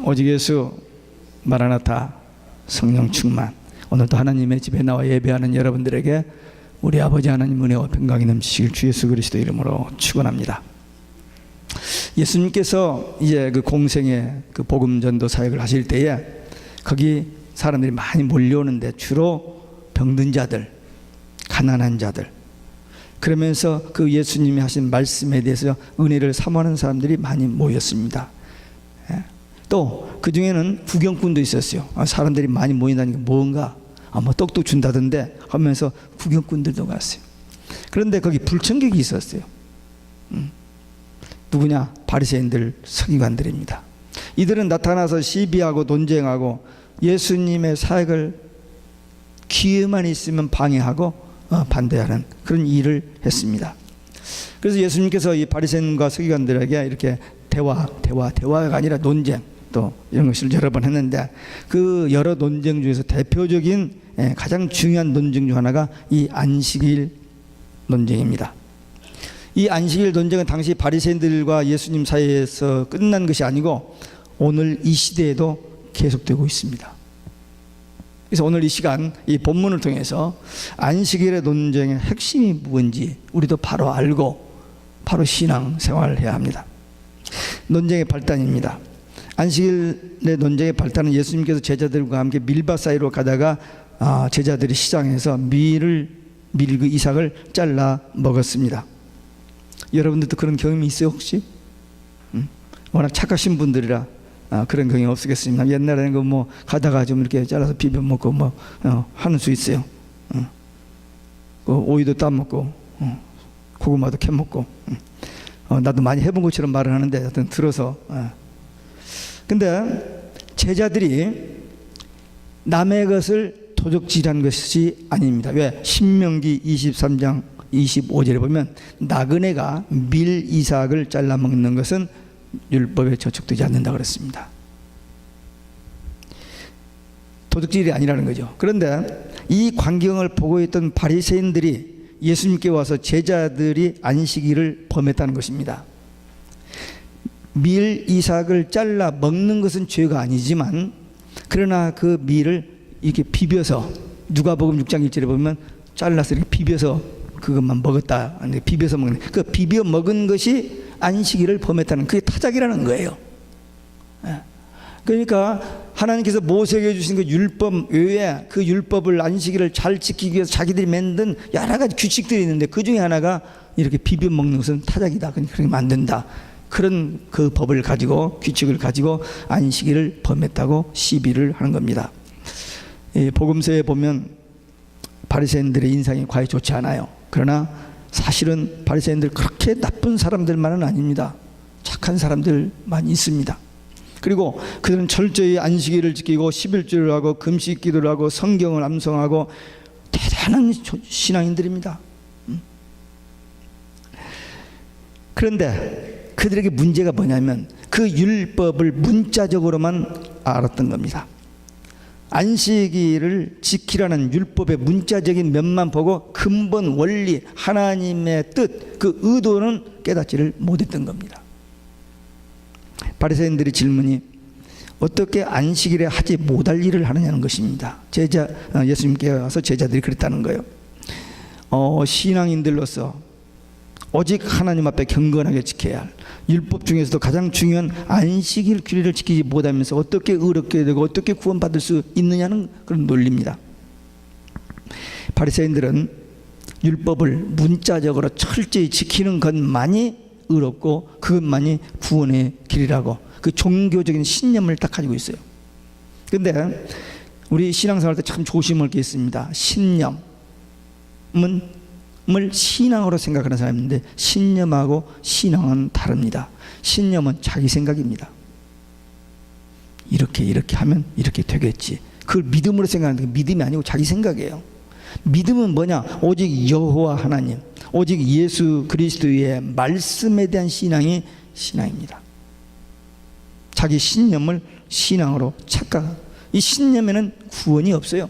오직 예수, 마라나타, 성령 충만. 오늘도 하나님의 집에 나와 예배하는 여러분들에게 우리 아버지 하나님 은혜와 평강이 넘치시길 주 예수 그리스도 이름으로 축원합니다. 예수님께서 이제 그 공생의 그 복음 전도 사역을 하실 때에 거기 사람들이 많이 몰려오는데 주로 병든 자들, 가난한 자들, 그러면서 그 예수님이 하신 말씀에 대해서 은혜를 사모하는 사람들이 많이 모였습니다. 또 그 중에는 구경꾼도 있었어요. 사람들이 많이 모인다니까 뭔가 뭐 떡도 준다던데 하면서 구경꾼들도 갔어요. 그런데 거기 불청객이 있었어요. 누구냐? 바리새인들, 서기관들입니다. 이들은 나타나서 시비하고 논쟁하고 예수님의 사역을 기회만 있으면 방해하고 반대하는 그런 일을 했습니다. 그래서 예수님께서 이 바리새인과 서기관들에게 이렇게 대화가 아니라 논쟁, 또 이런 것을 여러 번 했는데 그 여러 논쟁 중에서 대표적인 가장 중요한 논쟁 중 하나가 이 안식일 논쟁입니다. 이 안식일 논쟁은 당시 바리새인들과 예수님 사이에서 끝난 것이 아니고 오늘 이 시대에도 계속되고 있습니다. 그래서 오늘 이 시간 이 본문을 통해서 안식일의 논쟁의 핵심이 무엇인지 우리도 바로 알고 바로 신앙 생활을 해야 합니다. 논쟁의 발단입니다. 안식일의 논쟁의 발단은 예수님께서 제자들과 함께 밀밭 사이로 가다가 제자들이 시장에서 밀 그 이삭을 잘라 먹었습니다. 여러분들도 그런 경험이 있어요 혹시? 워낙 착하신 분들이라 그런 경험이 없겠습니다. 옛날에는 그 뭐 가다가 좀 이렇게 잘라서 비벼 먹고 뭐 하는 수 있어요. 그 오이도 따 먹고 고구마도 캐 먹고. 나도 많이 해본 것처럼 말을 하는데 하여튼 들어서. 근데 제자들이 남의 것을 도적질한 것이 아닙니다. 왜? 신명기 23장 25절에 보면 나그네가 밀 이삭을 잘라 먹는 것은 율법에 저촉되지 않는다 그랬습니다. 도둑질이 아니라는 거죠. 그런데 이 광경을 보고 있던 바리새인들이 예수님께 와서 제자들이 안식일을 범했다는 것입니다. 밀 이삭을 잘라 먹는 것은 죄가 아니지만 그러나 그 밀을 이렇게 비벼서 누가복음 6장 1절에 보면 잘라서 이렇게 비벼서 그것만 먹었다. 비벼서 먹는 그 비벼 먹은 것이 안식일을 범했다는 그게 타작이라는 거예요. 그러니까 하나님께서 모세에게 주신 그 율법 외에 그 율법을 안식일을 잘 지키기 위해서 자기들이 만든 여러 가지 규칙들이 있는데 그 중에 하나가 이렇게 비벼 먹는 것은 타작이다. 그렇게 만든다. 그런 그 법을 가지고 규칙을 가지고 안식일을 범했다고 시비를 하는 겁니다. 복음서에 보면 바리새인들의 인상이 과히 좋지 않아요. 그러나 사실은 바리새인들 그렇게 나쁜 사람들만은 아닙니다. 착한 사람들 많이 있습니다. 그리고 그들은 철저히 안식일을 지키고 11조를 하고 금식 기도를 하고 성경을 암송하고 대단한 신앙인들입니다. 그런데 그들에게 문제가 뭐냐면 그 율법을 문자적으로만 알았던 겁니다. 안식일을 지키라는 율법의 문자적인 면만 보고 근본 원리, 하나님의 뜻, 그 의도는 깨닫지를 못했던 겁니다. 바리새인들의 질문이 어떻게 안식일에 하지 못할 일을 하느냐는 것입니다. 예수님께 와서 제자들이 그랬다는 거예요. 신앙인들로서 오직 하나님 앞에 경건하게 지켜야 할 율법 중에서도 가장 중요한 안식일 규례를 지키지 못하면서 어떻게 의롭게 되고 어떻게 구원받을 수 있느냐는 그런 논리입니다. 바리새인들은 율법을 문자적으로 철저히 지키는 것만이 의롭고 그것만이 구원의 길이라고 그 종교적인 신념을 딱 가지고 있어요. 그런데 우리 신앙생활 때 참 조심할 게 있습니다. 신념을 신앙으로 생각하는 사람인데 신념하고 신앙은 다릅니다. 신념은 자기 생각입니다. 이렇게 하면 이렇게 되겠지. 그걸 믿음으로 생각하는 게 믿음이 아니고 자기 생각이에요. 믿음은 뭐냐? 오직 여호와 하나님, 오직 예수 그리스도의 말씀에 대한 신앙이 신앙입니다. 자기 신념을 신앙으로 착각. 이 신념에는 구원이 없어요.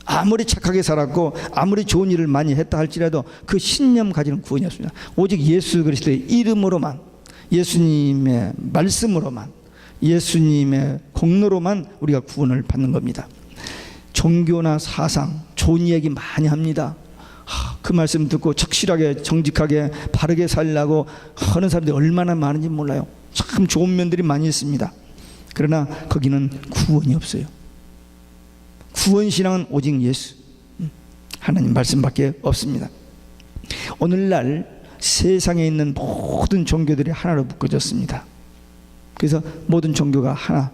아무리 착하게 살았고 아무리 좋은 일을 많이 했다 할지라도 그 신념 가지는 구원이 없습니다. 오직 예수 그리스도의 이름으로만, 예수님의 말씀으로만, 예수님의 공로로만 우리가 구원을 받는 겁니다. 종교나 사상 좋은 이야기 많이 합니다. 그 말씀 듣고 착실하게 정직하게 바르게 살려고 하는 사람들이 얼마나 많은지 몰라요. 참 좋은 면들이 많이 있습니다. 그러나 거기는 구원이 없어요. 구원신앙은 오직 예수, 하나님 말씀밖에 없습니다. 오늘날 세상에 있는 모든 종교들이 하나로 묶어졌습니다. 그래서 모든 종교가 하나,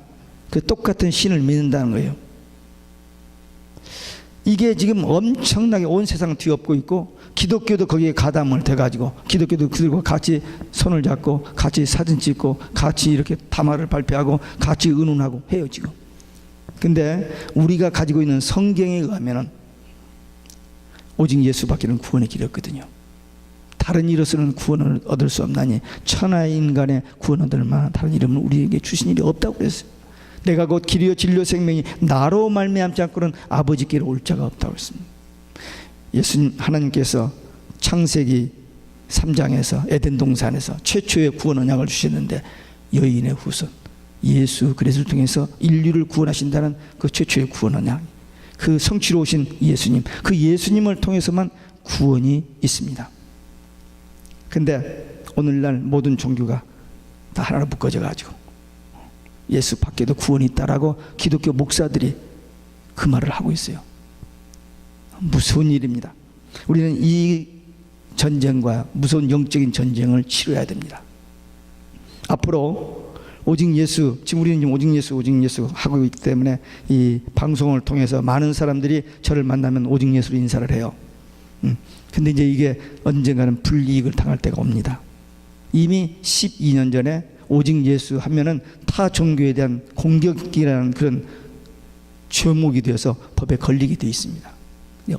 그 똑같은 신을 믿는다는 거예요. 이게 지금 엄청나게 온 세상을 뒤엎고 있고, 기독교도 거기에 가담을 돼가지고 기독교도 그들과 같이 손을 잡고 같이 사진 찍고 같이 이렇게 담화를 발표하고 같이 의논하고 해요 지금. 근데 우리가 가지고 있는 성경에 의하면은 오직 예수밖에는 구원의 길이 없거든요. 다른 이로서는 구원을 얻을 수 없나니 천하의 인간의 구원 얻을 만한 다른 이름은 우리에게 주신 일이 없다고 그랬어요. 내가 곧 길이요 진리요 생명이 나로 말미암지 않고는 아버지께로 올 자가 없다고 했습니다. 예수님 하나님께서 창세기 3장에서 에덴 동산에서 최초의 구원 언약을 주셨는데 여인의 후손 예수 그리스도를 통해서 인류를 구원하신다는 그 최초의 구원 언약, 그 성취로 오신 예수님, 그 예수님을 통해서만 구원이 있습니다. 근데 오늘날 모든 종교가 다 하나로 묶어져 가지고 예수 밖에도 구원이 있다라고 기독교 목사들이 그 말을 하고 있어요. 무서운 일입니다. 우리는 이 전쟁과 무서운 영적인 전쟁을 치러야 됩니다. 앞으로 오직 예수, 지금 우리는 지금 오직 예수 하고 있기 때문에 이 방송을 통해서 많은 사람들이 저를 만나면 오직 예수로 인사를 해요. 근데 이제 이게 언젠가는 불이익을 당할 때가 옵니다. 이미 12년 전에 오직 예수 하면은 타 종교에 대한 공격이라는 그런 죄목이 되어서 법에 걸리게 되어 있습니다.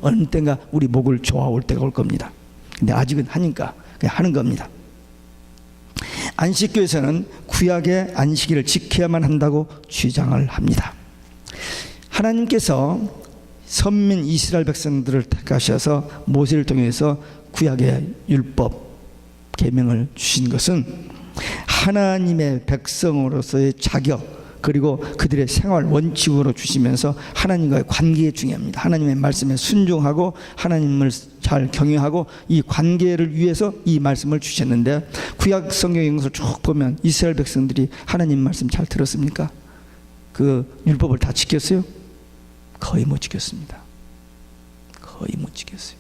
어느 때인가 우리 목을 조아올 때가 올 겁니다. 근데 아직은 하니까 그냥 하는 겁니다. 안식교에서는 구약의 안식일을 지켜야만 한다고 주장을 합니다. 하나님께서 선민 이스라엘 백성들을 택하셔서 모세를 통해서 구약의 율법 계명을 주신 것은 하나님의 백성으로서의 자격 그리고 그들의 생활 원칙으로 주시면서 하나님과의 관계에 중요합니다. 하나님의 말씀에 순종하고 하나님을 잘 경외하고 이 관계를 위해서 이 말씀을 주셨는데, 구약 성경의 것을 쭉 보면 이스라엘 백성들이 하나님 말씀 잘 들었습니까? 그 율법을 다 지켰어요? 거의 못 지켰습니다. 거의 못 지켰어요.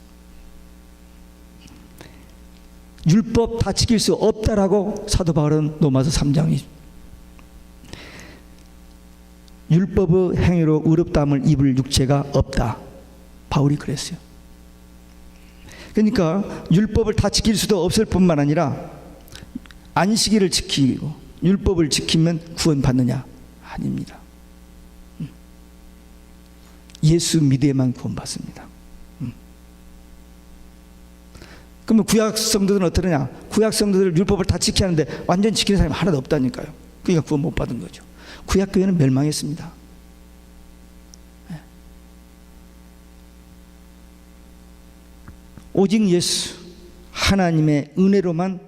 율법 다 지킬 수 없다라고 사도 바울은 로마서 3장이 율법의 행위로 의롭다함을 입을 육체가 없다. 바울이 그랬어요. 그러니까 율법을 다 지킬 수도 없을 뿐만 아니라 안식일을 지키고 율법을 지키면 구원받느냐? 아닙니다. 예수 믿어야만 구원받습니다. 그러면 구약 성도들은 어떠느냐? 구약 성도들 율법을 다 지켜야 하는데 완전 지키는 사람이 하나도 없다니까요. 그러니까 구원 못 받은 거죠. 구약 교회는 멸망했습니다. 오직 예수 하나님의 은혜로만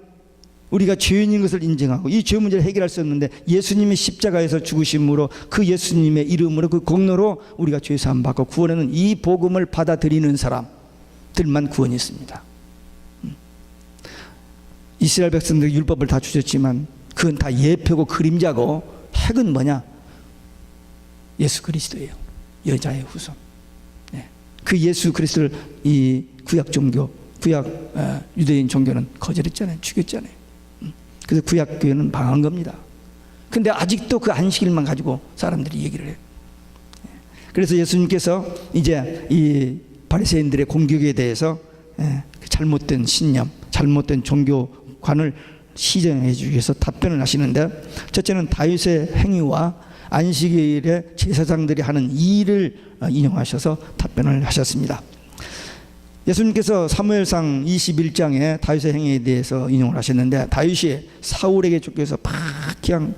우리가 죄인인 것을 인정하고 이 죄 문제를 해결할 수 없는데 예수님의 십자가에서 죽으심으로 그 예수님의 이름으로 그 공로로 우리가 죄 사함 받고 구원하는 이 복음을 받아들이는 사람들만 구원이 있습니다. 이스라엘 백성들 율법을 다 주셨지만 그건 다 예표고 그림자고 핵은 뭐냐? 예수 그리스도예요. 여자의 후손. 네. 그 예수 그리스도를 이 구약 종교, 구약 유대인 종교는 거절했잖아요. 죽였잖아요. 그래서 구약 교회는 망한 겁니다. 근데 아직도 그 안식일만 가지고 사람들이 얘기를 해요. 그래서 예수님께서 이제 이 바리새인들의 공격에 대해서 잘못된 신념, 잘못된 종교관을 시정해 주기 위해서 답변을 하시는데, 첫째는 다윗의 행위와 안식일에 제사장들이 하는 일을 인용하셔서 답변을 하셨습니다. 예수님께서 사무엘상 21장에 다윗의 행위에 대해서 인용을 하셨는데, 다윗이 사울에게 쫓겨서 그냥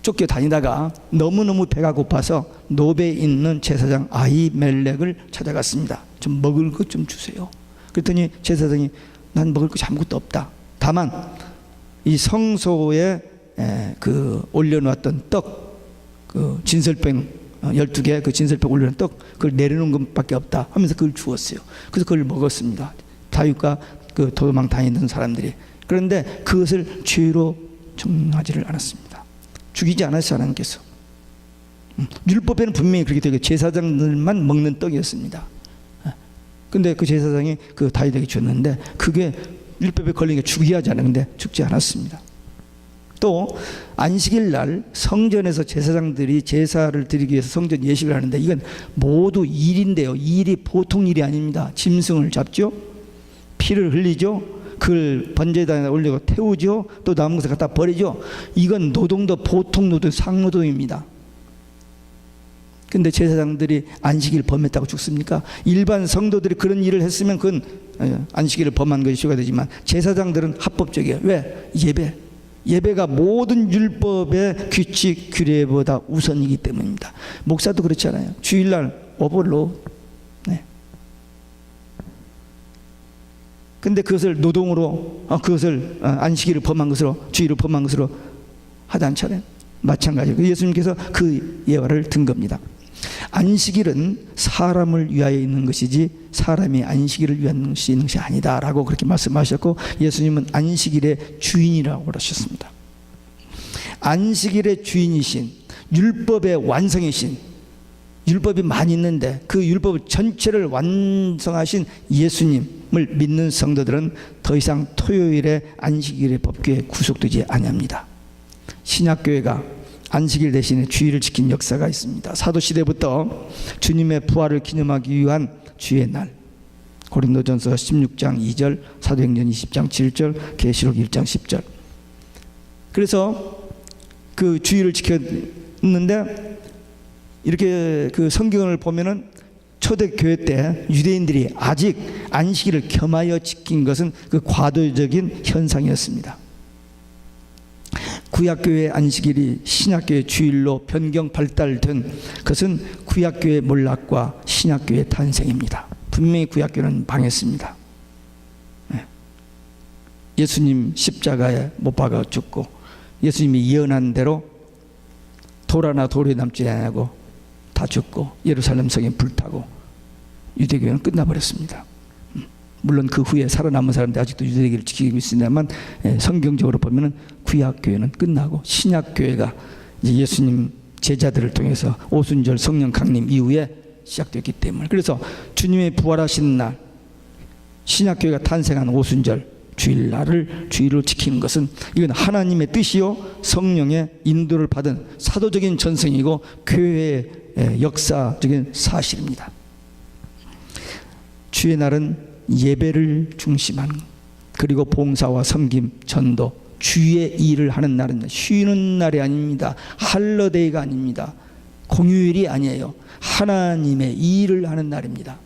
쫓겨다니다가 너무너무 배가 고파서 노베에 있는 제사장 아히멜렉을 찾아갔습니다. 좀 먹을 것 좀 주세요. 그랬더니 제사장이 난 먹을 것이 아무것도 없다. 다만 이 성소에 그 올려놓았던 떡, 그 진설병 12개 그 진설병 올려놓은 떡, 그걸 내려놓은 것밖에 없다 하면서 그걸 주었어요. 그래서 그걸 먹었습니다. 다윗과 그 도망 다니던 사람들이. 그런데 그것을 죄로 정하지를 않았습니다. 죽이지 않았어요, 하나님께서. 율법에는 분명히 그렇게 되게 제사장들만 먹는 떡이었습니다. 근데 그 제사장이 그 다윗에게 줬는데 그게 율법에 걸린 게 죽이야 하잖아요. 근데 죽지 않았습니다. 또 안식일 날 성전에서 제사장들이 제사를 드리기 위해서 성전 예식을 하는데 이건 모두 일인데요. 일이 보통 일이 아닙니다. 짐승을 잡죠, 피를 흘리죠, 그걸 번제단에 올리고 태우죠, 또 남은 것을 갖다 버리죠. 이건 노동도 보통 노동, 상노동입니다. 근데 제사장들이 안식일 범했다고 죽습니까? 일반 성도들이 그런 일을 했으면 그건 안식일을 범한 것이 죄가 되지만 제사장들은 합법적이에요. 왜? 예배가 모든 율법의 규칙 규례보다 우선이기 때문입니다. 목사도 그렇지 않아요. 주일날 오버로. 근데 그것을 노동으로, 그것을 안식일을 범한 것으로, 주일을 범한 것으로 하지 않잖아요. 마찬가지로 예수님께서 그 예화를 든 겁니다. 안식일은 사람을 위하여 있는 것이지 사람이 안식일을 위한 것이 있는 것이 아니다라고 그렇게 말씀하셨고, 예수님은 안식일의 주인이라고 그러셨습니다. 안식일의 주인이신, 율법의 완성이신, 율법이 많이 있는데 그 율법 전체를 완성하신 예수님을 믿는 성도들은 더 이상 토요일의 안식일의 법규에 구속되지 아니합니다. 신약교회가 안식일 대신에 주일을 지킨 역사가 있습니다. 사도시대부터 주님의 부활을 기념하기 위한 주의 날, 고린도전서 16장 2절, 사도행전 20장 7절, 계시록 1장 10절. 그래서 그 주일을 지켰는데 이렇게 그 성경을 보면은 초대교회 때 유대인들이 아직 안식일을 겸하여 지킨 것은 그 과도적인 현상이었습니다. 구약교회의 안식일이 신약교회 주일로 변경 발달된 것은 구약교회의 몰락과 신약교회의 탄생입니다. 분명히 구약교회는 망했습니다. 예수님 십자가에 못 박아 죽고 예수님이 예언한 대로 돌 하나 돌에 남지 않고 다 죽고 예루살렘 성에 불타고 유대교회는 끝나버렸습니다. 물론 그 후에 살아남은 사람들이 아직도 유대교를 지키고 있습니다만 성경적으로 보면은 구약교회는 끝나고 신약교회가 이제 예수님 제자들을 통해서 오순절 성령 강림 이후에 시작됐기 때문에, 그래서 주님의 부활하신 날 신약교회가 탄생한 오순절 주일날을 주일로 지키는 것은 이건 하나님의 뜻이요 성령의 인도를 받은 사도적인 전승이고 교회의 역사적인 사실입니다. 주의 날은 예배를 중심한, 그리고 봉사와 섬김, 전도, 주의 일을 하는 날은 쉬는 날이 아닙니다. 할러데이가 아닙니다. 공휴일이 아니에요. 하나님의 일을 하는 날입니다.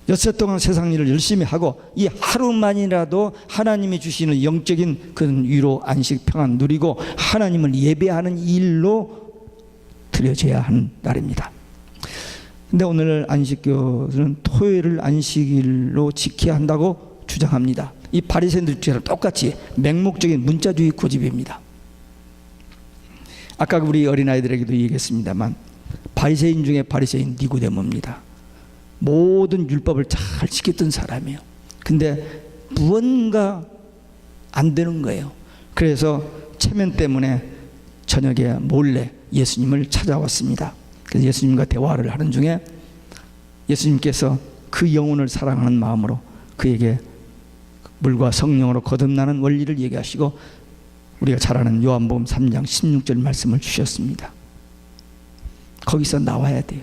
엿새 동안 세상 일을 열심히 하고 이 하루만이라도 하나님이 주시는 영적인 그런 위로, 안식, 평안 누리고 하나님을 예배하는 일로 드려져야 하는 날입니다. 근데 오늘 안식교는 토요일을 안식일로 지켜야 한다고 주장합니다. 이 바리새인들처럼 똑같이 맹목적인 문자주의 고집입니다. 아까 우리 어린아이들에게도 얘기했습니다만 바리새인 중에 바리새인 니고데모입니다. 모든 율법을 잘 지켰던 사람이에요. 근데 무언가 안 되는 거예요. 그래서 체면 때문에 저녁에 몰래 예수님을 찾아왔습니다. 그래서 예수님과 대화를 하는 중에 예수님께서 그 영혼을 사랑하는 마음으로 그에게 물과 성령으로 거듭나는 원리를 얘기하시고 우리가 잘 아는 요한복음 3장 16절 말씀을 주셨습니다. 거기서 나와야 돼요.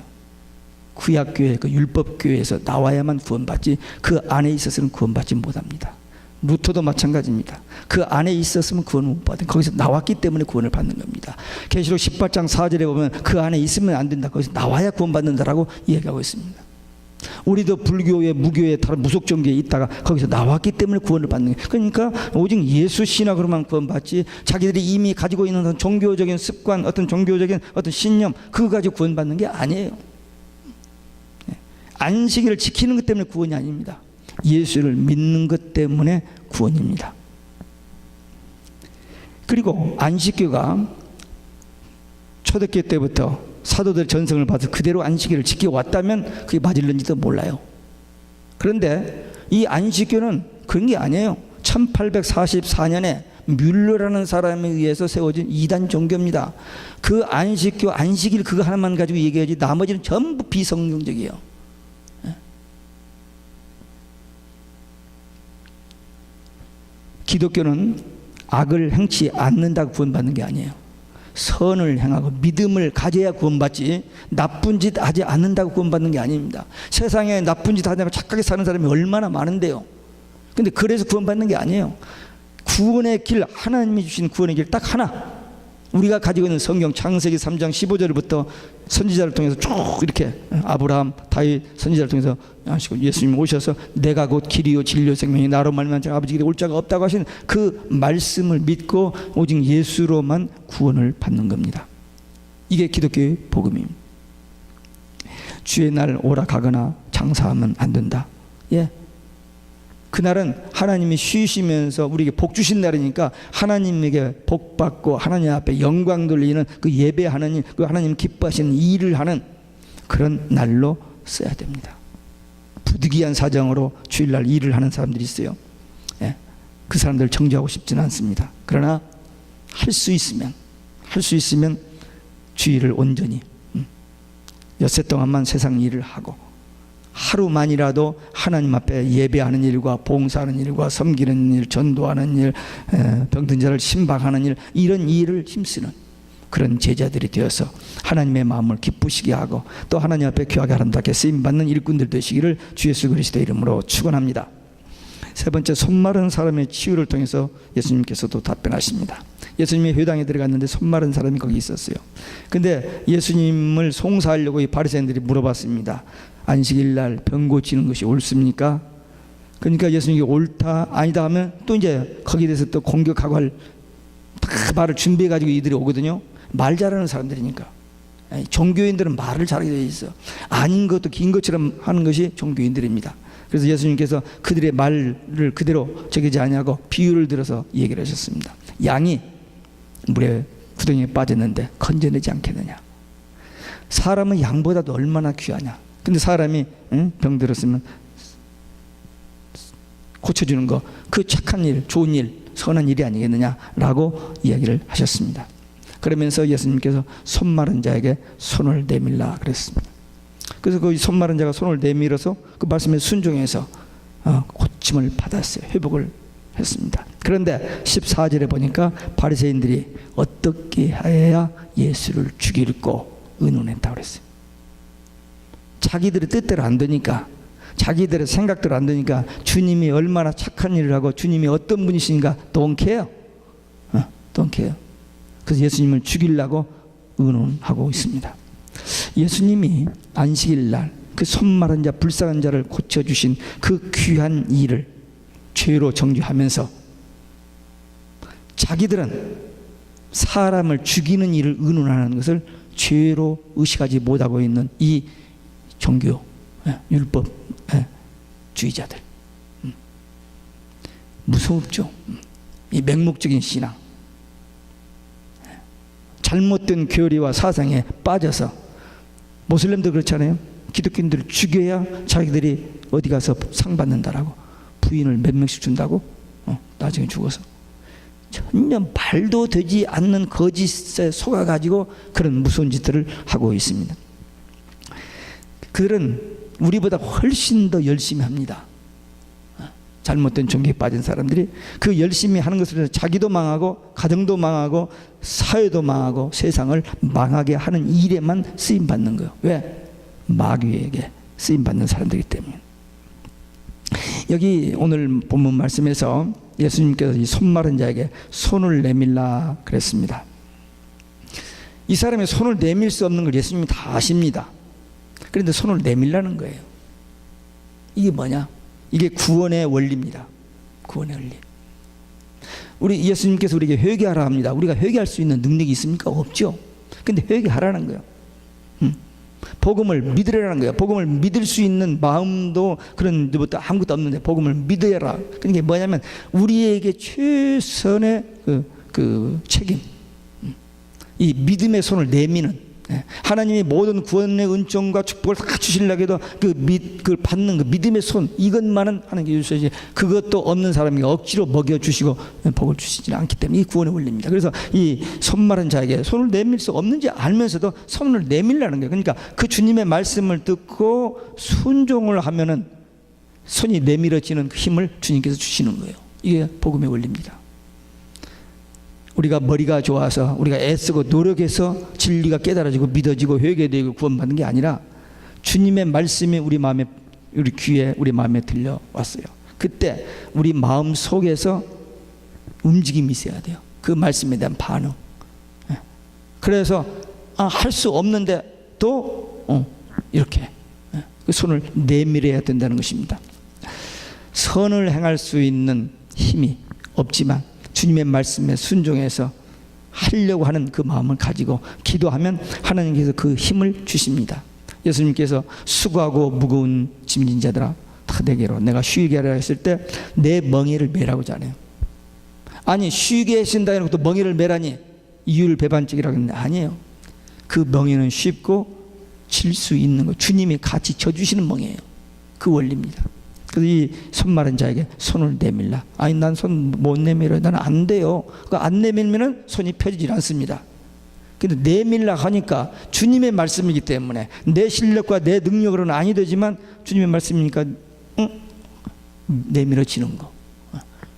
구약교회, 그 율법교회에서 나와야만 구원받지 그 안에 있어서는 구원받지 못합니다. 루터도 마찬가지입니다. 그 안에 있었으면 구원을 못 받은, 거기서 나왔기 때문에 구원을 받는 겁니다. 계시록 18장 4절에 보면 그 안에 있으면 안 된다, 거기서 나와야 구원받는다라고 이야기하고 있습니다. 우리도 불교에, 무교에, 다른 무속종교에 있다가 거기서 나왔기 때문에 구원을 받는 거예요. 그러니까 오직 예수 신학으로만 구원받지 자기들이 이미 가지고 있는 어떤 종교적인 습관, 어떤 종교적인 어떤 신념 그거 가지고 구원받는 게 아니에요. 안식일을 지키는 것 때문에 구원이 아닙니다. 예수를 믿는 것 때문에 구원입니다. 그리고 안식교가 초대교 때부터 사도들 전승을 받아서 그대로 안식일을 지켜왔다면 그게 맞을는지도 몰라요. 그런데 이 안식교는 그런 게 아니에요. 1844년에 뮬러라는 사람에 의해서 세워진 이단 종교입니다. 그 안식교, 안식일 그거 하나만 가지고 얘기하지 나머지는 전부 비성경적이에요. 기독교는 악을 행치 않는다고 구원받는 게 아니에요. 선을 행하고 믿음을 가져야 구원받지 나쁜 짓 하지 않는다고 구원받는 게 아닙니다. 세상에 나쁜 짓 하냐고 착하게 사는 사람이 얼마나 많은데요. 근데 그래서 구원받는 게 아니에요. 구원의 길, 하나님이 주신 구원의 길 딱 하나. 우리가 가지고 있는 성경 창세기 3장 15절부터 선지자를 통해서 쭉 이렇게 아브라함, 다윗 선지자를 통해서 하시고 예수님 오셔서 내가 곧 길이요 진리요 생명이 나로 말미암아 아버지 길에 올 자가 없다고 하신 그 말씀을 믿고 오직 예수로만 구원을 받는 겁니다. 이게 기독교의 복음입니다. 주의 날 오라 가거나 장사하면 안 된다. 예. 그날은 하나님이 쉬시면서 우리에게 복 주신 날이니까 하나님에게 복 받고 하나님 앞에 영광 돌리는 그 예배하는 그 하나님 기뻐하시는 일을 하는 그런 날로 써야 됩니다. 부득이한 사정으로 주일날 일을 하는 사람들이 있어요. 예. 그 사람들 정죄하고 싶지는 않습니다. 그러나 할 수 있으면 주일을 온전히 엿새 동안만 세상 일을 하고 하루만이라도 하나님 앞에 예배하는 일과 봉사하는 일과 섬기는 일, 전도하는 일, 병든 자를 신방하는 일, 이런 일을 힘쓰는 그런 제자들이 되어서 하나님의 마음을 기쁘시게 하고 또 하나님 앞에 귀하게 아름답게 쓰임받는 일꾼들 되시기를 주 예수 그리스도의 이름으로 축원합니다. 세 번째, 손마른 사람의 치유를 통해서 예수님께서도 답변하십니다. 예수님이 회당에 들어갔는데 손마른 사람이 거기 있었어요. 근데 예수님을 송사하려고 이 바리새인들이 물어봤습니다. 안식일 날 병 고치는 것이 옳습니까? 그러니까 예수님이 옳다 아니다 하면 또 이제 거기에 대해서 또 공격하고 할 다 말을 준비해 가지고 이들이 오거든요. 말 잘하는 사람들이니까. 종교인들은 말을 잘하게 돼 있어. 아닌 것도 긴 것처럼 하는 것이 종교인들입니다. 그래서 예수님께서 그들의 말을 그대로 저기지 아니하고 비유를 들어서 얘기를 하셨습니다. 양이 물에 구덩이에 빠졌는데 건져내지 않겠느냐. 사람은 양보다도 얼마나 귀하냐. 근데 사람이 병들었으면 고쳐주는 거, 그 착한 일, 좋은 일, 선한 일이 아니겠느냐라고 이야기를 하셨습니다. 그러면서 예수님께서 손 마른 자에게 손을 내밀라 그랬습니다. 그래서 그 손 마른 자가 손을 내밀어서 그 말씀에 순종해서 고침을 받았어요. 회복을 했습니다. 그런데 14절에 보니까 바리새인들이 어떻게 해야 예수를 죽일고 의논했다고 그랬어요. 자기들의 뜻대로 안 되니까, 자기들의 생각대로 안 되니까 주님이 얼마나 착한 일을 하고 주님이 어떤 분이신가 don't care. don't care. 그래서 예수님을 죽이려고 의논하고 있습니다. 예수님이 안식일 날 그 손 마른 자, 불쌍한 자를 고쳐주신 그 귀한 일을 죄로 정죄하면서 자기들은 사람을 죽이는 일을 의논하는 것을 죄로 의식하지 못하고 있는 이 종교, 율법 주의자들. 무섭죠. 이 맹목적인 신앙, 잘못된 교리와 사상에 빠져서 모슬렘도 그렇잖아요. 기독교인들을 죽여야 자기들이 어디 가서 상 받는다라고 부인을 몇 명씩 준다고 나중에 죽어서 전혀 말도 되지 않는 거짓에 속아가지고 그런 무서운 짓들을 하고 있습니다. 그들은 우리보다 훨씬 더 열심히 합니다. 잘못된 종교에 빠진 사람들이 그 열심히 하는 것으로 자기도 망하고 가정도 망하고 사회도 망하고 세상을 망하게 하는 일에만 쓰임받는 거예요. 왜? 마귀에게 쓰임받는 사람들이기 때문에. 여기 오늘 본문 말씀에서 예수님께서 이 손 마른 자에게 손을 내밀라 그랬습니다. 이 사람의 손을 내밀 수 없는 걸 예수님이 다 아십니다. 그런데 손을 내밀라는 거예요. 이게 뭐냐? 이게 구원의 원리입니다. 구원의 원리. 우리 예수님께서 우리에게 회개하라 합니다. 우리가 회개할 수 있는 능력이 있습니까? 없죠. 근데 회개하라는 거예요. 복음을 믿으라는 거예요. 복음을 믿을 수 있는 마음도 그런 것도 아무것도 없는데 복음을 믿어라. 그게 뭐냐면 우리에게 최선의 그 그 책임, 이 믿음의 손을 내미는, 하나님이 모든 구원의 은총과 축복을 다 주시려고 해도 그걸 받는 그 믿음의 손, 이것만은 하나님께 주셔야지, 그것도 없는 사람이 억지로 먹여주시고 복을 주시지 않기 때문에 이 구원의 원리입니다. 그래서 이 손마른 자에게 손을 내밀 수 없는지 알면서도 손을 내밀라는 거예요. 그러니까 그 주님의 말씀을 듣고 순종을 하면은 손이 내밀어지는 그 힘을 주님께서 주시는 거예요. 이게 복음의 원리입니다. 우리가 머리가 좋아서 우리가 애쓰고 노력해서 진리가 깨달아지고 믿어지고 회개되고 구원받는 게 아니라 주님의 말씀이 우리 마음에, 우리 귀에, 우리 마음에 들려왔어요. 그때 우리 마음 속에서 움직임이 있어야 돼요. 그 말씀에 대한 반응. 그래서 할 수 없는데 또 이렇게 그 손을 내밀어야 된다는 것입니다. 선을 행할 수 있는 힘이 없지만 주님의 말씀에 순종해서 하려고 하는 그 마음을 가지고 기도하면 하나님께서 그 힘을 주십니다. 예수님께서 수고하고 무거운 짐진 자들아 다 내게로 내가 쉬게 하라 했을 때 내 멍에를 메라고 하잖아요. 아니 쉬게 하신다 해놓고 또 멍에를 메라니 이율배반적이라고 했는데 아니에요. 그 멍에는 쉽고 질 수 있는 거, 주님이 같이 져주시는 멍에예요. 그 원리입니다. 그래서 이 손 마른 자에게 손을 내밀라. 아니 난 손 못 내밀어요. 나는 안 돼요. 안 내밀면 손이 펴지질 않습니다. 근데 내밀라 하니까 주님의 말씀이기 때문에 내 실력과 내 능력으로는 아니 되지만 주님의 말씀이니까 내밀어지는 거,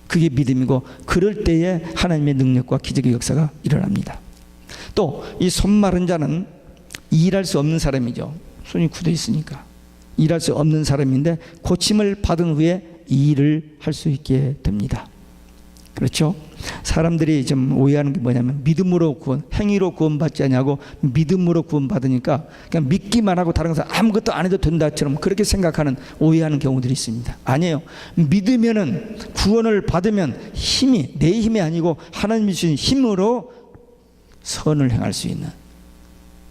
그게 믿음이고, 그럴 때에 하나님의 능력과 기적의 역사가 일어납니다. 또 이 손 마른 자는 일할 수 없는 사람이죠. 손이 굳어 있으니까 일할 수 없는 사람인데 고침을 받은 후에 일을 할 수 있게 됩니다. 그렇죠? 사람들이 좀 오해하는 게 뭐냐면 믿음으로 구원, 행위로 구원받지 않냐고, 믿음으로 구원받으니까 그냥 믿기만 하고 다른 것은 아무것도 안 해도 된다처럼 그렇게 생각하는, 오해하는 경우들이 있습니다. 아니에요. 믿으면은, 구원을 받으면 힘이 내 힘이 아니고 하나님이 주신 힘으로 선을 행할 수 있는,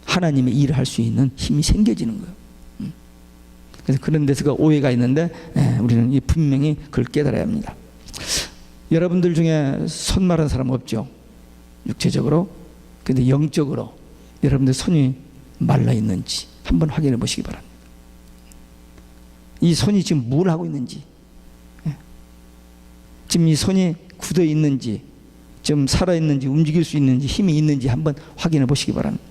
하나님의 일을 할 수 있는 힘이 생겨지는 거예요. 그래서 그런 데서 오해가 있는데 우리는 분명히 그걸 깨달아야 합니다. 여러분들 중에 손 마른 사람 없죠? 육체적으로. 근데 영적으로 여러분들 손이 말라 있는지 한번 확인해 보시기 바랍니다. 이 손이 지금 뭘 하고 있는지, 지금 이 손이 굳어 있는지, 좀 살아 있는지, 움직일 수 있는지, 힘이 있는지 한번 확인해 보시기 바랍니다.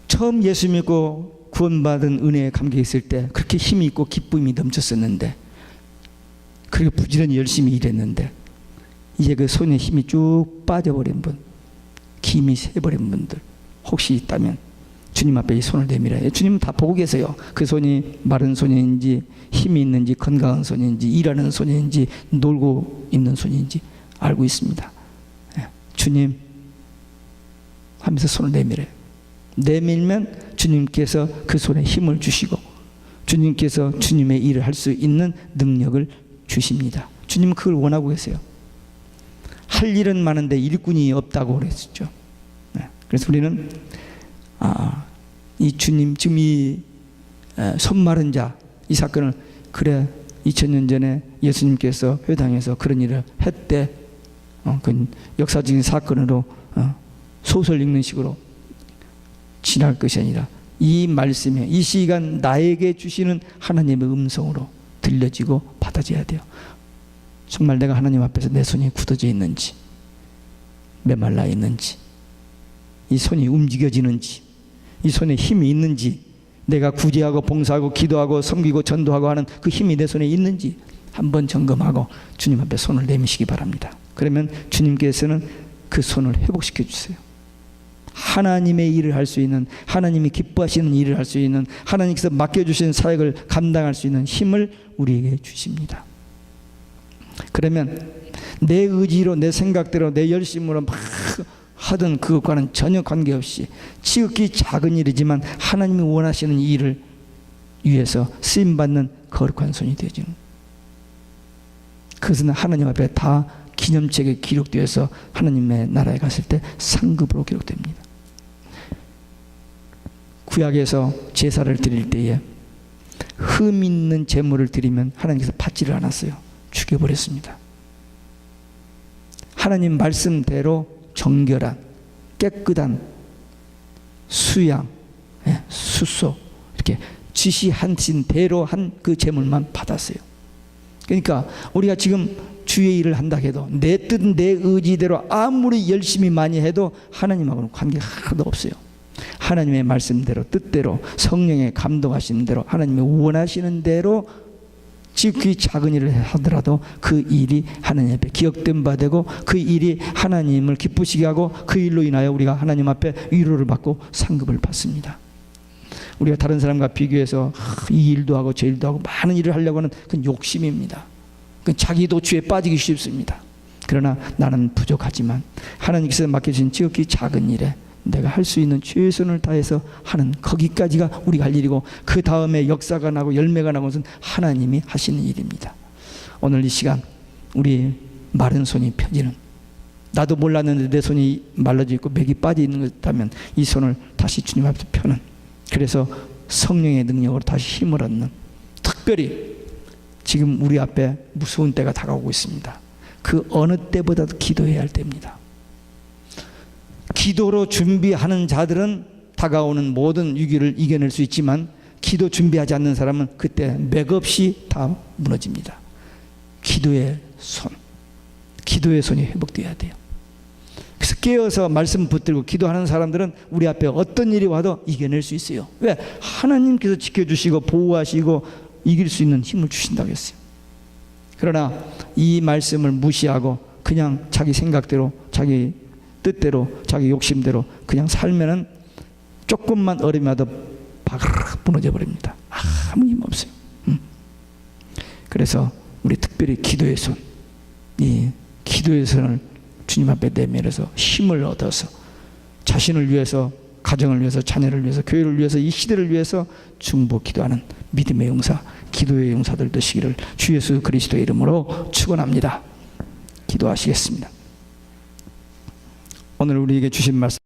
처음 예수 믿고 구원받은 은혜에 감격했을 때 그렇게 힘이 있고 기쁨이 넘쳤었는데, 그리고 부지런히 열심히 일했는데 이제 그 손에 힘이 쭉 빠져버린 분, 김이 새버린 분들 혹시 있다면 주님 앞에 이 손을 내밀어요. 주님은 다 보고 계세요. 그 손이 마른 손인지 힘이 있는지 건강한 손인지 일하는 손인지 놀고 있는 손인지 알고 있습니다. 주님 하면서 손을 내밀어요. 내밀면 주님께서 그 손에 힘을 주시고 주님께서 주님의 일을 할 수 있는 능력을 주십니다. 주님은 그걸 원하고 계세요. 할 일은 많은데 일꾼이 없다고 그랬었죠. 그래서 우리는 이 주님, 지금 이 손 마른 자, 이 사건을, 그래 2000년 전에 예수님께서 회당에서 그런 일을 했대, 그 역사적인 사건으로 소설 읽는 식으로 지날 것이 아니라 이 말씀에 이 시간 나에게 주시는 하나님의 음성으로 들려지고 받아져야 돼요. 정말 내가 하나님 앞에서 내 손이 굳어져 있는지, 메말라 있는지, 이 손이 움직여지는지, 이 손에 힘이 있는지, 내가 구제하고 봉사하고 기도하고 섬기고 전도하고 하는 그 힘이 내 손에 있는지 한번 점검하고 주님 앞에 손을 내미시기 바랍니다. 그러면 주님께서는 그 손을 회복시켜 주세요. 하나님의 일을 할 수 있는, 하나님이 기뻐하시는 일을 할 수 있는, 하나님께서 맡겨주신 사역을 감당할 수 있는 힘을 우리에게 주십니다. 그러면 내 의지로, 내 생각대로, 내 열심으로 막 하던 그것과는 전혀 관계없이 지극히 작은 일이지만 하나님이 원하시는 일을 위해서 쓰임받는 거룩한 손이 되어지는, 그것은 하나님 앞에 다 기념책에 기록되어서 하나님의 나라에 갔을 때 상급으로 기록됩니다. 구약에서 제사를 드릴 때에 흠 있는 제물을 드리면 하나님께서 받지를 않았어요. 죽여버렸습니다. 하나님 말씀대로 정결한 깨끗한 수양, 수소 이렇게 지시하신 대로 한 그 제물만 받았어요. 그러니까 우리가 지금 주의 일을 한다 해도 내 뜻, 내 의지대로 아무리 열심히 많이 해도 하나님하고는 관계가 하나도 없어요. 하나님의 말씀대로 뜻대로 성령의 감동하시는 대로 하나님이 원하시는 대로 지극히 작은 일을 하더라도 그 일이 하나님 앞에 기억된 바 되고 그 일이 하나님을 기쁘시게 하고 그 일로 인하여 우리가 하나님 앞에 위로를 받고 상급을 받습니다. 우리가 다른 사람과 비교해서 이 일도 하고 저 일도 하고 많은 일을 하려고 하는 그건 욕심입니다. 그건 자기 도취에 빠지기 쉽습니다. 그러나 나는 부족하지만 하나님께서 맡겨주신 지극히 작은 일에 내가 할 수 있는 최선을 다해서 하는 거기까지가 우리가 할 일이고 그 다음에 역사가 나고 열매가 나고 것은 하나님이 하시는 일입니다. 오늘 이 시간 우리 마른 손이 펴지는, 나도 몰랐는데 내 손이 말라져 있고 맥이 빠져 있는 것 같다면 이 손을 다시 주님 앞에 펴는, 그래서 성령의 능력으로 다시 힘을 얻는, 특별히 지금 우리 앞에 무서운 때가 다가오고 있습니다. 그 어느 때보다도 기도해야 할 때입니다. 기도로 준비하는 자들은 다가오는 모든 위기를 이겨낼 수 있지만 기도 준비하지 않는 사람은 그때 맥없이 다 무너집니다. 기도의 손이 회복되어야 돼요. 그래서 깨어서 말씀 붙들고 기도하는 사람들은 우리 앞에 어떤 일이 와도 이겨낼 수 있어요. 왜? 하나님께서 지켜주시고 보호하시고 이길 수 있는 힘을 주신다고 했어요. 그러나 이 말씀을 무시하고 그냥 자기 생각대로 자기 뜻대로 자기 욕심대로 그냥 살면은 조금만 어려움이 와도 바그락 무너져 버립니다. 아무 힘 없어요. 그래서 우리 특별히 기도의 손, 이 기도의 손을 주님 앞에 내밀어서 힘을 얻어서 자신을 위해서, 가정을 위해서, 자녀를 위해서, 교회를 위해서, 이 시대를 위해서 중보 기도하는 믿음의 용사, 기도의 용사들 되시기를 주 예수 그리스도의 이름으로 축원합니다. 기도하시겠습니다. 오늘 우리에게 주신 말씀